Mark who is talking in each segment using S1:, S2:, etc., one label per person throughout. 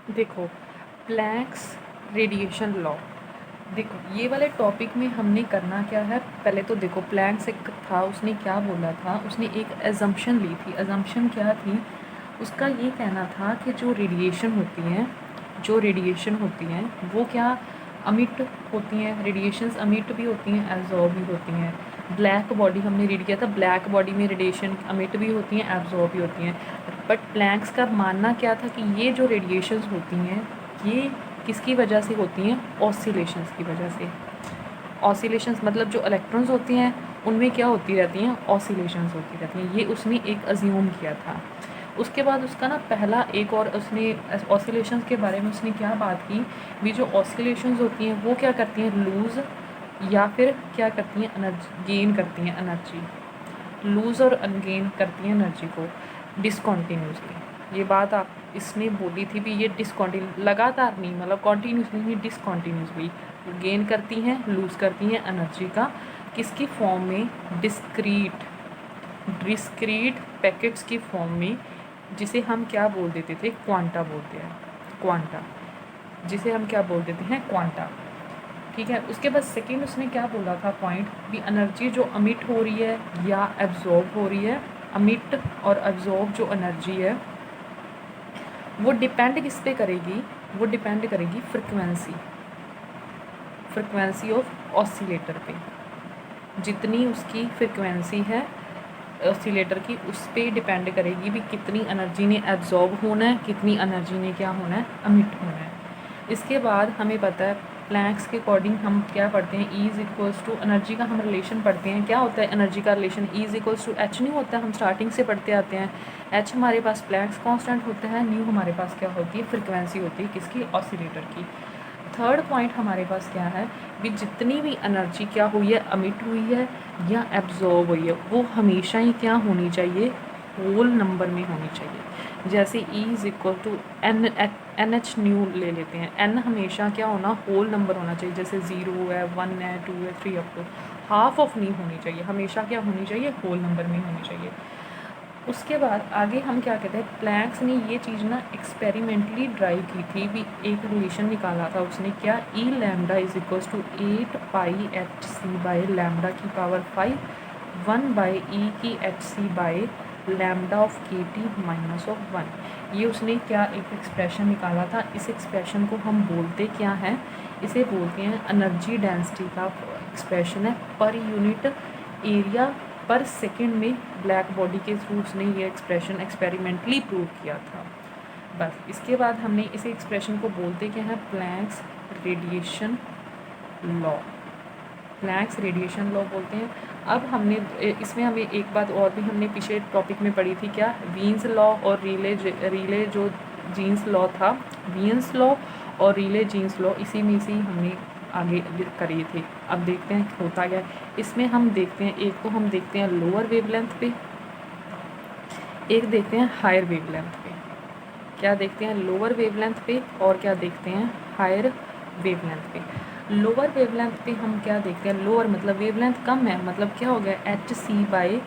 S1: देखो, planks radiation law. देखो, ये वाले टॉपिक में हमने करना क्या है, पहले तो देखो प्लैंक्स एक था, उसने क्या बोला था, उसने एक एजम्पशन ली थी। एजम्पशन क्या थी उसका, ये कहना था कि जो रेडिएशन होती हैं वो क्या अमिट होती हैं, रेडिएशंस अमिट भी होती हैं, एब्जॉर्ब भी होती हैं। ब्लैक बॉडी हमने रीड किया था, ब्लैक बॉडी में रेडिएशन अमिट भी होती हैं, एब्जॉर्ब भी होती हैं। बट प्लैंक्स का मानना क्या था कि ये जो रेडिएशंस होती हैं ये किसकी वजह से होती हैं, ऑसिलेशंस की वजह से। ऑसिलेशंस मतलब जो इलेक्ट्रॉन्स होती हैं उनमें क्या होती रहती हैं, ऑसिलेशंस होती रहती हैं। ये उसने एक अज्यूम किया था। उसके बाद उसका ना पहला एक और उसने ऑसिलेशंस के बारे में उसने क्या बात की, भी जो ऑसिलेशंस होती हैं वो क्या करती हैं, लूज़ या फिर क्या करती हैं, एनर्जी गेन करती हैं, एनर्जी लूज़ और अनगेन करती हैं एनर्जी को डिसकॉन्टीन्यूसली। ये बात आप इसने बोली थी भी, ये डिसकॉन्टीन्यू लगातार नहीं, मतलब कॉन्टीन्यूसली नहीं, डिसकॉन्टीन्यूसली गेन करती हैं, लूज़ करती हैं एनर्जी का। किसकी फॉर्म में, डिस्क्रीट पैकेट्स की फॉर्म में, जिसे हम क्या बोल देते थे, क्वांटा बोलते हैं, क्वांटा, जिसे हम क्या बोल देते हैं, क्वांटा। ठीक है। उसके बाद सेकेंड उसने क्या बोला था पॉइंट, भी एनर्जी जो अमिट हो रही है या एब्जॉर्ब हो रही है, अमिट और एब्जॉर्ब जो एनर्जी है वो डिपेंड किस पे करेगी, वो डिपेंड करेगी फ्रिक्वेंसी ऑफ ऑसिलेटर पे। जितनी उसकी फ्रिक्वेंसी है ऑसिलेटर की, उस पर डिपेंड करेगी भी कितनी एनर्जी ने एब्जॉर्ब होना है, कितनी एनर्जी ने क्या होना है, अमिट होना है। इसके बाद हमें पता है प्लैंक्स के अकॉर्डिंग हम क्या पढ़ते हैं, E is equals to energy का हम रिलेशन पढ़ते हैं। क्या होता है एनर्जी का relation, E is equals to H नहीं होता है, हम स्टार्टिंग से पढ़ते आते हैं। एच हमारे पास प्लैंक्स कांस्टेंट होता है, न्यू हमारे पास क्या होती है, फ्रिक्वेंसी होती है किसकी, ऑसिलेटर की। थर्ड पॉइंट हमारे पास क्या है, भी जितनी भी एनर्जी क्या हुई है, अमिट हुई है या एब्जॉर्ब हुई है, वो हमेशा ही क्या होनी चाहिए, होल नंबर में होनी चाहिए। जैसे E is equal to N H nu ले लेते हैं, एन हमेशा क्या होना, होल नंबर होना चाहिए। जैसे 0 है, 1 है, 2 है, 3 अप टू हाफ ऑफ नहीं होनी चाहिए, हमेशा क्या होनी चाहिए, होल नंबर में होनी चाहिए। उसके बाद आगे हम क्या कहते हैं, प्लैंक्स ने ये चीज़ ना एक्सपेरिमेंटली ड्राइव की थी, भी एक रिलेशन निकाला था उसने, क्या, E lambda is equals to 8 pi H C by lambda की पावर 5 1 बाई ई की H C by lambda of K T minus of 1। ये उसने क्या एक एक्सप्रेशन निकाला था। इस एक्सप्रेशन को हम बोलते क्या हैं, इसे बोलते हैं एनर्जी डेंसिटी का एक्सप्रेशन है, पर यूनिट एरिया पर सेकेंड में ब्लैक बॉडी के थ्रू उसने ये एक्सप्रेशन एक्सपेरिमेंटली प्रूव किया था। बस इसके बाद हमने इस एक्सप्रेशन को बोलते क्या है, Planck's radiation law. Planck's radiation law बोलते हैं। अब हमने इसमें हमें एक बात और भी हमने पीछे टॉपिक में पढ़ी थी, क्या, वीन्स लॉ और रीले जो जीन्स लॉ था, वीन्स लॉ और रीले जीन्स लॉ, इसी में से हमने आगे करी थी। अब देखते हैं होता क्या है इसमें। हम देखते हैं, एक तो हम देखते हैं लोअर वेवलेंथ पे, एक देखते हैं हायर वेवलेंथ पे। क्या देखते हैं, लोअर वेवलेंथ पे, और क्या देखते हैं, हायर वेवलेंथ पे। लोअर वेवलेंथ पे हम क्या देखते हैं, लोअर मतलब वेवलेंथ कम है, मतलब क्या हो गया, एच सी बाई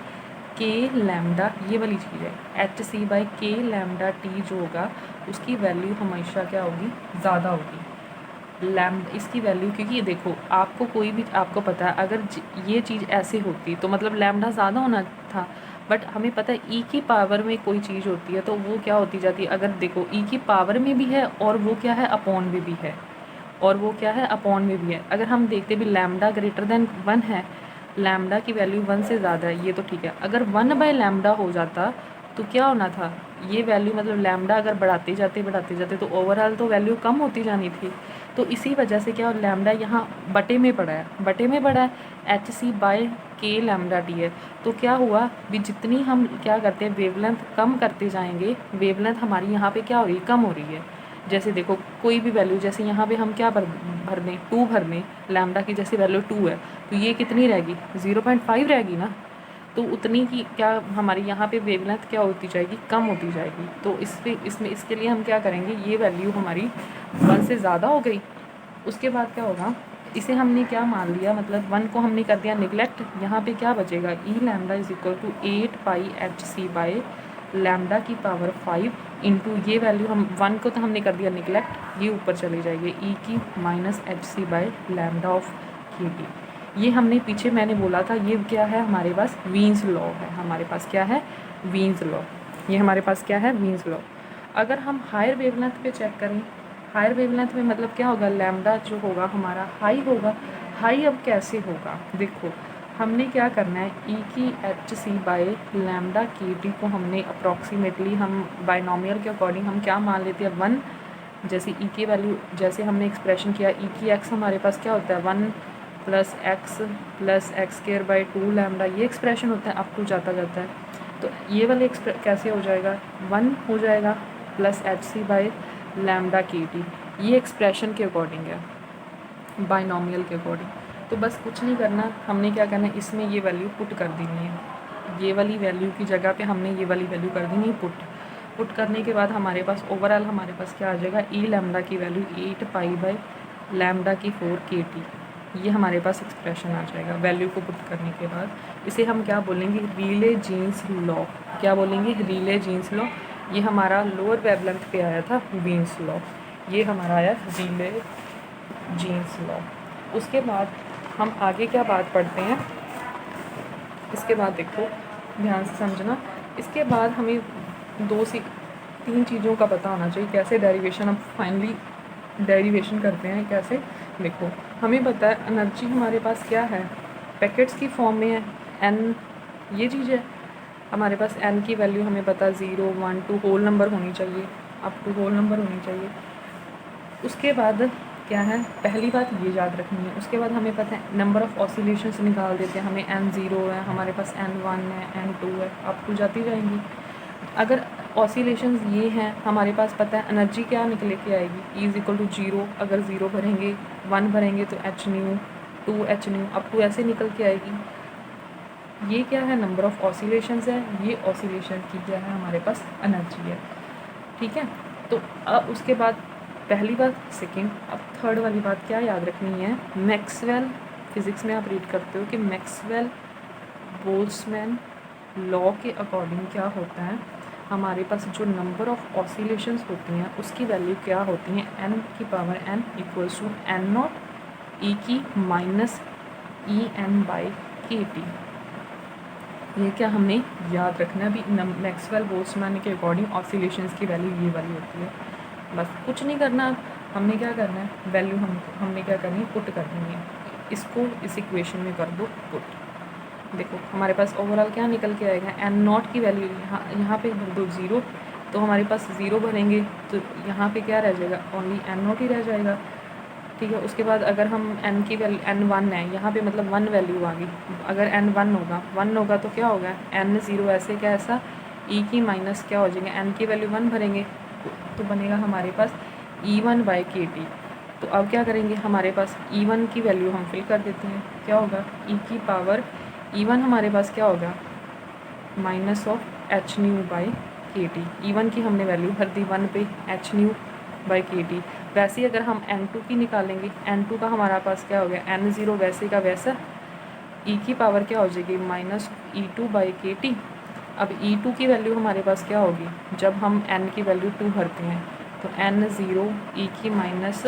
S1: के लैम्डा, ये वाली चीज़ है, एच सी बाई के लैम्डा टी जो होगा उसकी वैल्यू हमेशा क्या होगी, ज़्यादा होगी लैम्डा इसकी वैल्यू। क्योंकि ये देखो, आपको कोई भी, आपको पता है अगर ये चीज़ ऐसे होती तो मतलब लैम्डा ज़्यादा होना था, बट हमें पता है ई की पावर में कोई चीज़ होती है तो वो क्या होती जाती है। अगर देखो ई की पावर में भी है और वो क्या है, अपॉन में भी है, और वो क्या है, अपॉन में भी है। अगर हम देखते भी लैम्डा ग्रेटर देन 1 है, लैम्डा की वैल्यू 1 से ज़्यादा है, ये तो ठीक है। अगर 1 बाय लैम्डा हो जाता तो क्या होना था, ये वैल्यू मतलब लैम्डा अगर बढ़ाते जाते तो ओवरऑल तो वैल्यू कम होती जानी थी। तो इसी वजह से क्या, लैम्डा यहाँ बटे में पड़ा है, एच सी बाय के लैम्डा टी है। तो क्या हुआ भी, जितनी हम क्या करते हैं वेवलेंथ कम करते जाएंगे, वेवलेंथ हमारी यहाँ पे क्या हो रही है, कम हो रही है। जैसे देखो कोई भी वैल्यू, जैसे यहाँ पे हम क्या भर दें, 2 भर दें, लैम्डा की जैसे वैल्यू 2 है तो ये कितनी रहेगी, 0.5 रहेगी ना। तो उतनी की क्या हमारी यहाँ पे वेवलेंथ क्या होती जाएगी, कम होती जाएगी। तो इसमें इसके लिए हम क्या करेंगे, ये वैल्यू हमारी 1 से ज़्यादा हो गई। उसके बाद क्या होगा, इसे हमने क्या मान लिया, मतलब 1 को हमने कर दिया निगलेक्ट। यहाँ पे क्या बचेगा, E lambda is equal to 8 pi H C by lambda की पावर 5 इंटू ये वैल्यू हम 1 को तो हमने कर दिया निगलेक्ट, ये ऊपर चली जाएगी ई की minus H C by lambda of K T. ये हमने पीछे मैंने बोला था, ये क्या है हमारे पास वीन्स लॉ है, हमारे पास क्या है वीन्स लॉ, ये हमारे पास क्या है वीन्स लॉ। अगर हम हायर वेवलेंथ पे चेक करें, हायर वेवलेंथ में मतलब क्या होगा, लैम्डा जो होगा हमारा हाई होगा। हाई अब कैसे होगा, देखो हमने क्या करना है, ई की H C by lambda K T को हमने अप्रॉक्सीमेटली हम बाइनोमियल के अकॉर्डिंग हम क्या मान लेते हैं 1, जैसे ई की वैल्यू जैसे हमने एक्सप्रेशन किया ई की एक्स हमारे पास क्या होता है 1 plus x square by 2 lambda, ये एक्सप्रेशन होता है, अप टू जाता जाता है। तो ये वाले कैसे हो जाएगा 1 हो जाएगा plus H C by lambda K T, ये एक्सप्रेशन के अकॉर्डिंग है, बाइनोमियल के अकॉर्डिंग। तो बस कुछ नहीं करना, हमने क्या करना है इसमें ये वैल्यू पुट कर देनी है, ये वाली वैल्यू की जगह पे हमने ये वाली वैल्यू कर देनी है पुट करने के बाद हमारे पास ओवरऑल हमारे पास क्या आ जाएगा, ई लैम्डा की वैल्यू 8 पाई बाई लैम्डा की 4 के टी, ये हमारे पास एक्सप्रेशन आ जाएगा वैल्यू को पुट करने के बाद। इसे हम क्या बोलेंगे, रीले जीन्स लॉ, क्या बोलेंगे रीले जीन्स लॉ। ये हमारा लोअर वेवलेंथ पे आया था वीन्स लॉ, ये हमारा आया रीले जीन्स लॉ। उसके बाद हम आगे क्या बात पढ़ते हैं, इसके बाद देखो ध्यान से समझना, इसके बाद हमें 3 चीज़ों का पता होना चाहिए कैसे डेरिवेशन, हम फाइनली डेरिवेशन करते हैं कैसे। देखो हमें पता है एनर्जी हमारे पास क्या है, पैकेट्स की फॉर्म में है, एन ये चीज़ है हमारे पास, एन की वैल्यू हमें पता 0 1 2 होल नंबर होनी चाहिए, अप टू होल नंबर होनी चाहिए। उसके बाद क्या है, पहली बात ये याद रखनी है। उसके बाद हमें पता है नंबर ऑफ़ ऑसिलेशंस निकाल देते हैं, हमें n0 है, हमारे पास n1 है, n2 है, अप टू जाती जाएंगी। अगर ऑसिलेशंस ये हैं हमारे पास पता है एनर्जी क्या निकले के आएगी, E इज़ इक्वल टू 0, अगर 0 भरेंगे 1 भरेंगे तो h nu 2 h nu up to ऐसे निकल के आएगी। ये क्या है नंबर ऑफ़ ऑसिलेशंस है, ये ऑसिलेशन की क्या है हमारे पास एनर्जी है, ठीक है। तो अब उसके बाद पहली बात, सेकंड, अब थर्ड वाली बात क्या याद रखनी है, मैक्सवेल फिज़िक्स में आप रीड करते हो कि मैक्सवेल बोल्ट्जमैन लॉ के अकॉर्डिंग क्या होता है, हमारे पास जो नंबर ऑफ़ ऑसिलेशंस होती हैं उसकी वैल्यू क्या होती हैं, n की power n equals to n0 e की minus E N by K T. ये क्या हमने याद रखना है, अभी मैक्सवेल बोल्ट्जमैन के अकॉर्डिंग ऑसिलेशंस की वैल्यू ये वाली होती है। बस कुछ नहीं करना, हमने क्या करना है वैल्यू हमने क्या करनी है पुट करनी है, इसको इस इक्वेशन में कर दो पुट। देखो हमारे पास ओवरऑल क्या निकल के आएगा, n0 की वैल्यू यहाँ पे भर दो 0, तो हमारे पास 0 भरेंगे तो यहाँ पे क्या रह जाएगा, ओनली n0 ही रह जाएगा, ठीक है। उसके बाद अगर हम n की वैल्यू n1 है, यहाँ पे मतलब 1 वैल्यू आ गई, अगर n1 होगा 1 होगा तो क्या होगा n0 ऐसे क्या ऐसा, e की माइनस क्या हो जाएंगे, n की वैल्यू 1 भरेंगे तो बनेगा हमारे पास E1 बाई के टी। तो अब क्या करेंगे, हमारे पास E1 की वैल्यू हम फिल कर देते हैं, क्या होगा e की पावर E1 हमारे पास क्या होगा minus of H new by K T. E1 की हमने वैल्यू भर दी 1 पे, H new by K T. वैसे ही अगर हम n2 की निकालेंगे, n2 का हमारा पास क्या हो गया n0 वैसे का वैसा, e की पावर क्या हो जाएगी minus E2 by K T. अब E2 की वैल्यू हमारे पास क्या होगी, जब हम n की वैल्यू 2 भरते हैं तो n0 e की minus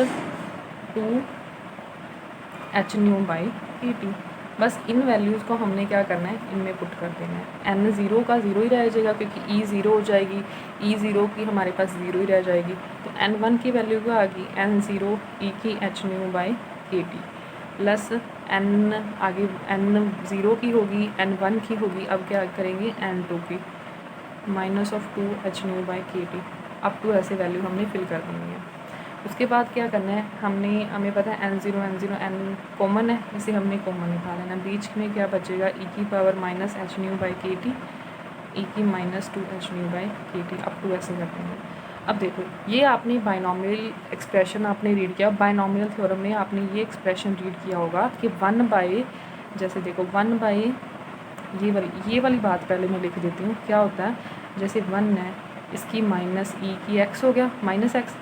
S1: 2 H new by K T. बस इन वैल्यूज़ को हमने क्या करना है इनमें पुट कर देना है, n0 का 0 ही रह जाएगा क्योंकि e 0 हो जाएगी, e 0 की हमारे पास 0 ही रह जाएगी। तो n1 की वैल्यू क्या आ गई n0 e की H new by K T plus n आगे n0 की होगी n1 की होगी, अब क्या करेंगे n2 की minus of 2 H new by K T, up to ऐसे वैल्यू हमने फिल कर देनी है। उसके बाद क्या करना है, हमें पता है n0 n कॉमन है, इसे हमने कॉमन निकाल लेना, बीच में क्या बचेगा e की power minus H new by K T, ई की minus 2 H new by K T, up to ऐसे कर देंगे। अब देखो ये आपने बाइनोमियल एक्सप्रेशन आपने रीड किया, बाइनोमियल थ्योरम में आपने ये एक्सप्रेशन रीड किया होगा कि 1 बाई, जैसे देखो 1 बाई ये वाली बात पहले मैं लिख देती हूँ, क्या होता है जैसे 1 है इसकी माइनस ई की एक्स हो गया माइनस एक्स,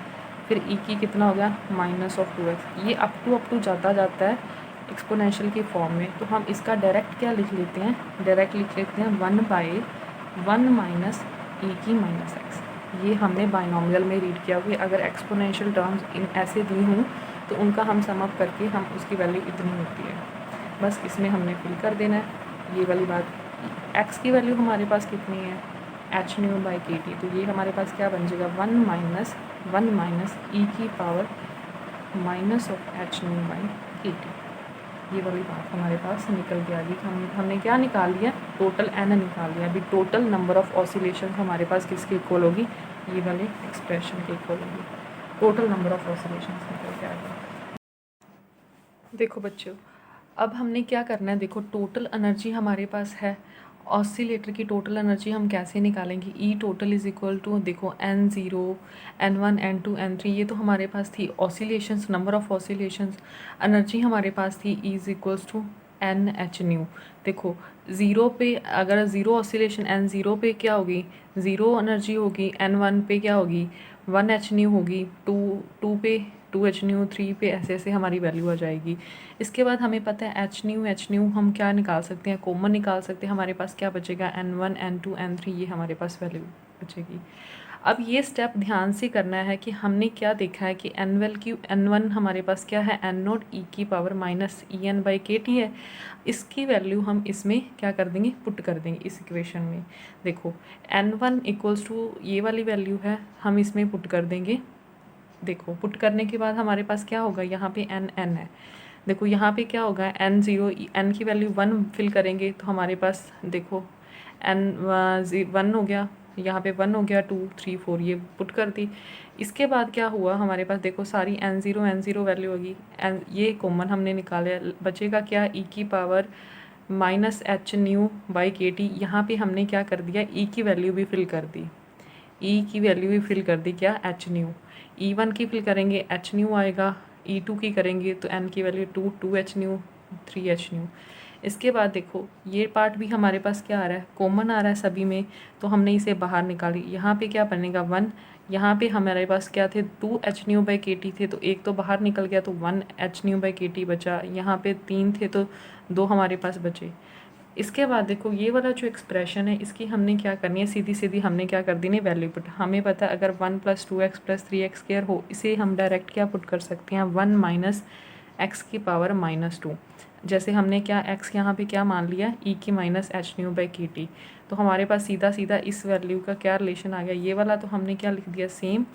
S1: फिर ई की कितना हो गया माइनस ऑफ 2x, ये अप टू जाता है एक्सपोनेंशियल की फॉर्म में। तो हम इसका डायरेक्ट क्या लिख लेते हैं, डायरेक्ट लिख लेते हैं 1 बाई 1 माइनस ई की माइनस एक्स। ये हमने बाइनोमियल में रीड किया हुआ। अगर एक्सपोनेंशियल टर्म्स इन ऐसे दी हूँ तो उनका हम सम अप करके हम उसकी वैल्यू इतनी होती है, बस इसमें हमने फिल कर देना है ये वाली बात। एक्स की वैल्यू हमारे पास कितनी है, H new by K T, तो ये हमारे पास क्या बन जाएगा, वन माइनस ई की power minus of H new by K T. ये वाली बात हमारे पास निकल के आ गई। हमने क्या निकाल लिया, टोटल एन निकाल लिया। अभी टोटल नंबर ऑफ ऑसिलेशन हमारे पास किसके इक्वल होगी, ये वाले एक्सप्रेशन के इक्वल होगी। टोटल नंबर ऑफ ऑसिलेशन निकल के आ गई। देखो बच्चों, अब हमने क्या करना है, देखो टोटल एनर्जी हमारे पास है, ऑसिलेटर की टोटल एनर्जी हम कैसे निकालेंगे, ई टोटल इज़ इक्वल टू, देखो N0 N1 N2 N3, ये तो हमारे पास थी oscillations, number of oscillations. Energy हमारे पास थी E is equals to N H nu. देखो ज़ीरो पे, अगर ज़ीरो ऑसिलेशन N0 पे क्या होगी, ज़ीरो एनर्जी होगी, N1 पे क्या होगी 1 एच न्यू होगी, टू पे 2 एच न्यू, 3 पे ऐसे ऐसे हमारी वैल्यू आ जाएगी। इसके बाद हमें पता है एच न्यू हम क्या निकाल सकते हैं, कॉमन निकाल सकते हैं। हमारे पास क्या बचेगा, N1 N2 N3, ये हमारे पास वैल्यू बचेगी। अब ये स्टेप ध्यान से करना है कि हमने क्या देखा है कि N1 हमारे पास क्या है, N0 ई की power minus E N by K T है। इसकी वैल्यू हम इसमें क्या कर देंगे, पुट कर देंगे इस इक्वेशन में। देखो N1 इक्वल्स टू ये वाली वैल्यू है, हम इसमें पुट कर देंगे। देखो पुट करने के बाद हमारे पास क्या होगा, यहाँ पे N है। देखो यहाँ पे क्या होगा, N0 एन की वैल्यू 1 फिल करेंगे तो हमारे पास देखो N1 हो गया, यहाँ पे 1 हो गया, 2 3 4 ये पुट कर दी। इसके बाद क्या हुआ, हमारे पास देखो सारी N0 वैल्यू होगी, ये कॉमन हमने निकाले, बचेगा क्या, ई की power minus H new by K T. यहाँ पे हमने क्या कर दिया, ई की वैल्यू भी फिल कर दी, ई की वैल्यू भी फिल कर दी, क्या, एच न्यू। E1 की फिल करेंगे एच न्यू आएगा, E2 की करेंगे तो एन की value 2 H new 3 H new. इसके बाद देखो ये पार्ट भी हमारे पास क्या आ रहा है, कॉमन आ रहा है सभी में, तो हमने इसे बाहर निकाली। यहाँ पे क्या बनेगा 1, यहाँ पे हमारे पास क्या थे 2 H new by K T थे, तो एक तो बाहर निकल गया तो 1 H new by K T बचा। यहाँ पे 3 थे तो 2 हमारे पास बचे। इसके बाद देखो ये वाला जो एक्सप्रेशन है इसकी हमने क्या करनी है, सीधी सीधी हमने क्या कर देनी है, वैल्यू पुट। हमें पता है अगर 1 + 2x + 3x स्क्वायर हो, इसे हम डायरेक्ट क्या पुट कर सकते हैं, 1 माइनस एक्स की पावर -2। जैसे हमने क्या x यहाँ पे क्या मान लिया, e की minus H new by K T, तो हमारे पास सीधा सीधा इस वैल्यू का क्या रिलेशन आ गया, ये वाला तो हमने क्या लिख दिया सेम।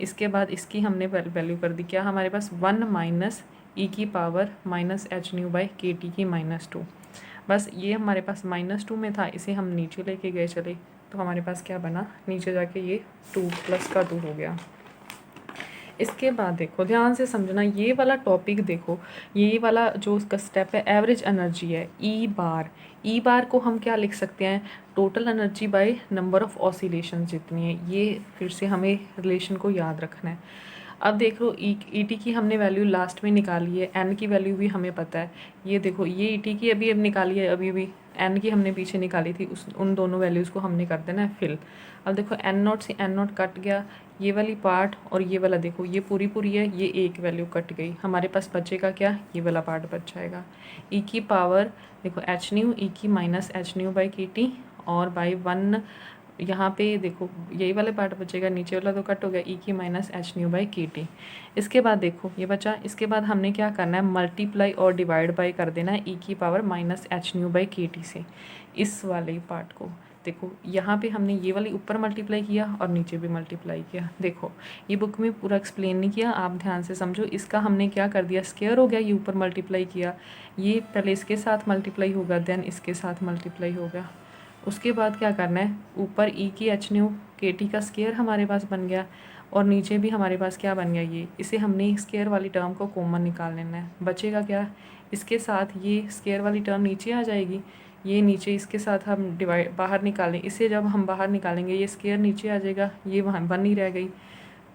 S1: इसके बाद इसकी हमने वैल्यू कर दी क्या, हमारे पास 1 माइनस ई की power minus H new by K T की -2। बस ये हमारे पास -2 में था, इसे हम नीचे लेके गए चले, तो हमारे पास क्या बना, नीचे जाके ये 2 + का 2 हो गया। इसके बाद देखो ध्यान से समझना ये वाला टॉपिक, देखो ये वाला जो उसका स्टेप है एवरेज एनर्जी है, ई बार को हम क्या लिख सकते हैं, total energy by number of oscillation जितनी है। ये फिर से हमें रिलेशन को याद रखना है। अब देख लो ई टी की हमने वैल्यू लास्ट में निकाली है, एन की वैल्यू भी हमें पता है। ये देखो ये ई टी की अभी निकाली है, अभी एन की हमने पीछे निकाली थी, उन दोनों वैल्यूज़ को हमने कर देना है फिल। अब देखो N0 से N0 कट गया, ये वाली पार्ट और ये वाला देखो ये पूरी है, ये एक वैल्यू कट गई, हमारे पास बचेगा क्या, ये वाला पार्ट बच जाएगा। ई की पावर देखो एच न्यू, ई की minus H new by K T, और बाई 1 यहाँ पे देखो यही वाले पार्ट बचेगा, नीचे वाला तो कट हो गया, ई की minus H new by K T. इसके बाद देखो ये बचा, इसके बाद हमने क्या करना है, मल्टीप्लाई और डिवाइड बाई कर देना है ई की power minus H new by K T से, इस वाले पार्ट को। देखो यहाँ पे हमने ये वाली ऊपर मल्टीप्लाई किया और नीचे भी मल्टीप्लाई किया। देखो ये बुक में पूरा एक्सप्लेन नहीं किया, आप ध्यान से समझो। इसका हमने क्या कर दिया, स्क्वायर हो गया, ये ऊपर मल्टीप्लाई किया, ये पहले इसके साथ मल्टीप्लाई होगा देन इसके साथ मल्टीप्लाई होगा। उसके बाद क्या करना है, ऊपर ई की एच न्यू के टी का स्क्वायर हमारे पास बन गया, और नीचे भी हमारे पास क्या बन गया, ये इसे हमने स्क्वायर वाली टर्म को कॉमन निकाल लेना है। बचेगा क्या, इसके साथ ये स्क्वायर वाली टर्म नीचे आ जाएगी, ये नीचे इसके साथ हम डिवाइड बाहर निकालें, इसे जब हम बाहर निकालेंगे ये स्क्वायर नीचे आ जाएगा, ये वहाँ बन ही रह गई,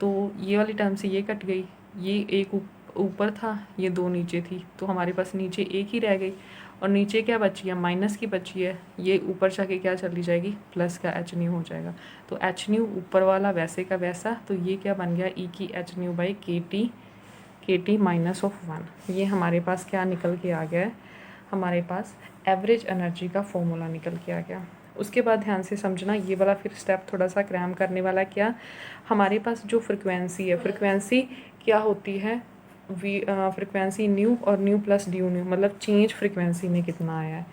S1: तो ये वाली टर्म से ये कट गई, ये एक ऊपर था, ये 2 नीचे थी, तो हमारे पास नीचे एक ही रह गई, और नीचे क्या बची है, माइनस की बची है, ये ऊपर जाके क्या चली जाएगी, प्लस का एच न्यू हो जाएगा। तो एच न्यू ऊपर वाला वैसे का वैसा, तो ये क्या बन गया, ई की H new by K T -1। ये हमारे पास क्या निकल के आ गया है, हमारे पास एवरेज एनर्जी का फॉर्मूला निकल के आ गया। उसके बाद ध्यान से समझना, ये वाला फिर स्टेप थोड़ा सा क्रैम करने वाला। क्या हमारे पास जो फ्रिक्वेंसी है, फ्रिक्वेंसी क्या होती है, फ्रिक्वेंसी न्यू और न्यू प्लस ड्यू न्यू, मतलब चेंज फ्रिक्वेंसी में कितना आया है,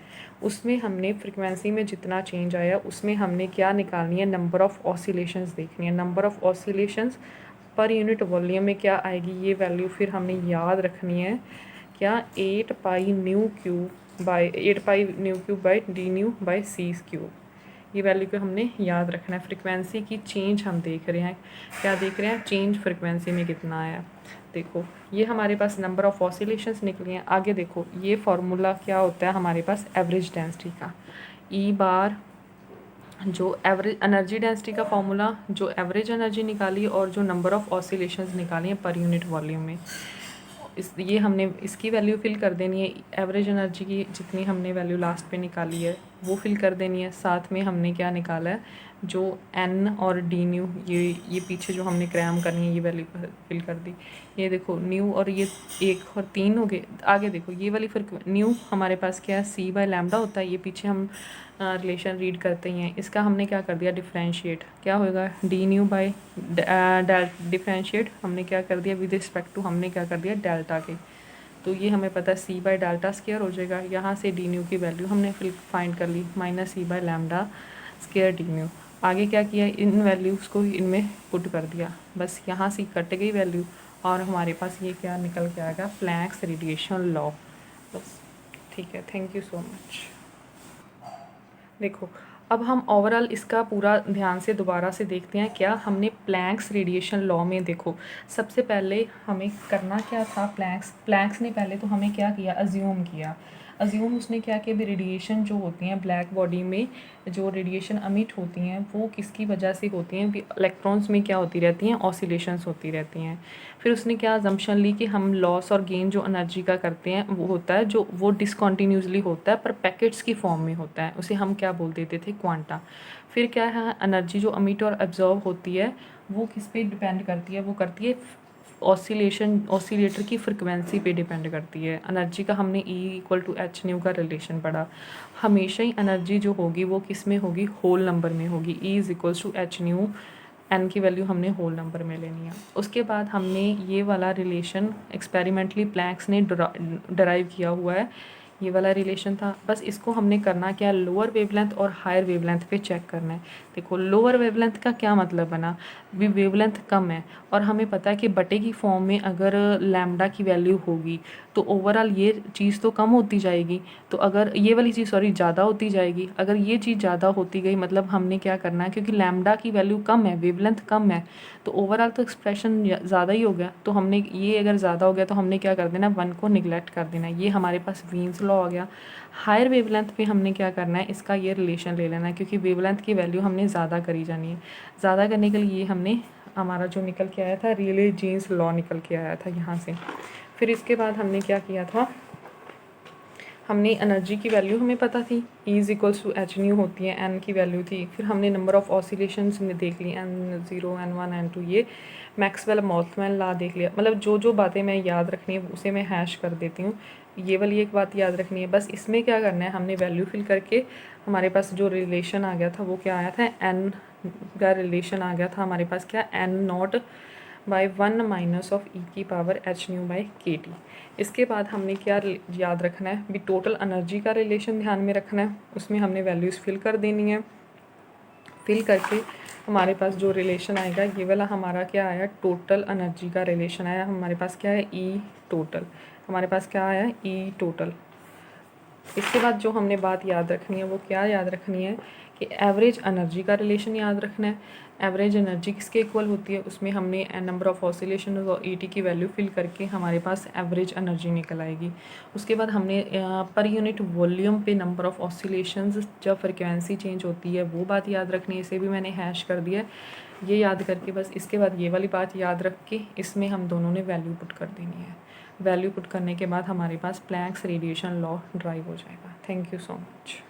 S1: उसमें हमने फ्रिक्वेंसी में जितना चेंज आया उसमें हमने क्या निकालनी है, नंबर ऑफ़ ऑसिलेशंस देखनी है। Number of oscillations per unit volume में क्या आएगी, ये वैल्यू फिर हमने याद रखनी है। क्या 8 pi nu cube by D nu by C cube, ये वैल्यू को हमने याद रखना है। फ्रिक्वेंसी की चेंज हम देख रहे हैं, क्या देख रहे हैं, चेंज फ्रिक्वेंसी में कितना आया। देखो ये हमारे पास नंबर ऑफ़ ऑसिलेशंस निकली हैं। आगे देखो ये फार्मूला क्या होता है हमारे पास एवरेज डेंसिटी का, ई बार जो एवरेज एनर्जी डेंसिटी का फार्मूला, जो एवरेज एनर्जी निकाली और जो नंबर ऑफ़ ऑसिलेशंस निकाली हैं पर यूनिट वॉल्यूम में, ये हमने इसकी वैल्यू फिल कर देनी है। एवरेज एनर्जी की जितनी हमने वैल्यू लास्ट पे निकाली है वो फिल कर देनी है। साथ में हमने क्या निकाला है, जो एन और डी न्यू, ये पीछे जो हमने क्रैम करनी है ये वैल्यू फिल कर दी। ये देखो न्यू और ये 1 और 3 हो गए। आगे देखो ये वाली न्यू हमारे पास क्या है, सी बाय लैम्डा होता है। ये पीछे हम रिलेशन रीड करते ही हैं। इसका हमने क्या कर दिया, डिफरेंशिएट, क्या होगा, डी न्यू बाई डिफरेंशिएट हमने क्या कर दिया विद रिस्पेक्ट टू, हमने क्या कर दिया डेल्टा के। तो ये हमें पता है सी बाय डेल्टा स्क्वायर हो जाएगा। यहाँ से डी न्यू की वैल्यू हमने फिर फाइंड कर ली, minus C by lambda square D nu. आगे क्या किया, इन वैल्यूज़ को इनमें पुट कर दिया, बस यहाँ से कट गई वैल्यू और हमारे पास ये क्या निकल के आएगा, प्लैंक्स रेडिएशन लॉ। बस ठीक है, थैंक यू सो मच। देखो अब हम ओवरऑल इसका पूरा ध्यान से दोबारा से देखते हैं। क्या हमने प्लैंक्स रेडिएशन लॉ में, देखो सबसे पहले हमें करना क्या था, प्लैंक्स ने पहले तो हमें क्या किया, अज्यूम किया। अज्यूम उसने क्या किया, भी रेडिएशन जो होती हैं ब्लैक बॉडी में, जो रेडिएशन अमिट होती हैं वो किसकी वजह से होती हैं, भी इलेक्ट्रॉन्स में क्या होती रहती हैं, ऑसिलेशंस होती रहती हैं। फिर उसने क्या अजम्पशन ली कि हम लॉस और गेन जो एनर्जी का करते हैं वो होता है, जो वो डिसकॉन्टीन्यूसली होता है पर पैकेट्स की फॉर्म में होता है, उसे हम क्या बोल देते थे, क्वांटा। फिर क्या है, एनर्जी जो अमिट और एब्जॉर्व होती है वो किस पे डिपेंड करती है, वो करती है ऑसिलेटर की फ्रिक्वेंसी पे डिपेंड करती है। एनर्जी का हमने E=H न्यू का रिलेशन पढ़ा। हमेशा ही एनर्जी जो होगी वो किस में होगी, होल नंबर में होगी। E=H न्यू, एन की वैल्यू हमने होल नंबर में लेनी है। उसके बाद हमने ये वाला रिलेशन एक्सपेरिमेंटली प्लैंक्स ने डराइव किया हुआ है, ये वाला रिलेशन था। बस इसको हमने करना क्या, लोअर वेवलेंथ और हायर वेवलेंथ पे चेक करना है। देखो लोअर वेवलेंथ का क्या मतलब बना, भी वेवलेंथ कम है और हमें पता है कि बटे की फॉर्म में अगर लैम्डा की वैल्यू होगी तो ओवरऑल ये चीज़ तो कम होती जाएगी, तो अगर ये वाली चीज़ ज़्यादा होती जाएगी। अगर ये चीज़ ज़्यादा होती गई मतलब हमने क्या करना है, क्योंकि लैम्डा की वैल्यू कम है, वेवलेंथ कम है, तो ओवरऑल तो एक्सप्रेशन ज़्यादा ही हो गया। तो हमने ये अगर ज़्यादा हो गया तो हमने क्या कर देना, 1 को निगलेक्ट कर देना। ये हमारे पास वीन्स लॉ आ गया। हायर वेवलेंथ पे हमने क्या करना है, इसका ये रिलेशन ले लेना है, क्योंकि वेवलेंथ की वैल्यू हमने ज़्यादा करी जानी है। ज़्यादा करने के लिए हमने हमारा जो निकल के आया था, रिले जीन्स लॉ निकल के आया था यहाँ से। फिर इसके बाद हमने क्या किया था, हमने एनर्जी की वैल्यू हमें पता थी, E=H न्यू होती है, एन की वैल्यू थी। फिर हमने नंबर ऑफ़ ऑसिलेशंस में देख ली, N0 N1 N2, ये मैक्सवेल बोल्ट्जमैन लॉ देख लिया। मतलब जो बातें मैं याद रखनी है उसे मैं हैश कर देती हूँ। ये वाली एक बात याद रखनी है, बस इसमें क्या करना है, हमने वैल्यू फिल करके हमारे पास जो रिलेशन आ गया था वो क्या आया था, एन का रिलेशन आ गया था हमारे पास, क्या N0 by 1 minus of E⁻H new by KT। इसके बाद हमने क्या याद रखना है, भी टोटल एनर्जी का रिलेशन ध्यान में रखना है, उसमें हमने वैल्यूज़ फिल कर देनी है। फिल करके हमारे पास जो रिलेशन आएगा, ये वाला हमारा क्या आया, टोटल एनर्जी का रिलेशन आया। हमारे पास क्या है, E टोटल, हमारे पास क्या आया, E टोटल। इसके बाद जो हमने बात याद रखनी है वो क्या याद रखनी है, कि एवरेज एनर्जी का रिलेशन याद रखना है। एवरेज एनर्जी किसके इक्वल होती है, उसमें हमने नंबर ऑफ़ ऑसिलेशन और ET की वैल्यू फिल करके हमारे पास एवरेज एनर्जी निकल आएगी। उसके बाद हमने पर यूनिट वॉल्यूम पे नंबर ऑफ़ ऑसिलेशंस जब फ्रिक्वेंसी चेंज होती है वो बात याद रखनी है, इसे भी मैंने हैश कर दिया। ये याद करके बस इसके बाद ये वाली बात याद रख के इसमें हम दोनों ने वैल्यू पुट कर देनी है। वैल्यू पुट करने के बाद हमारे पास प्लैंक्स रेडिएशन लॉ ड्राइव हो जाएगा। Thank you so much.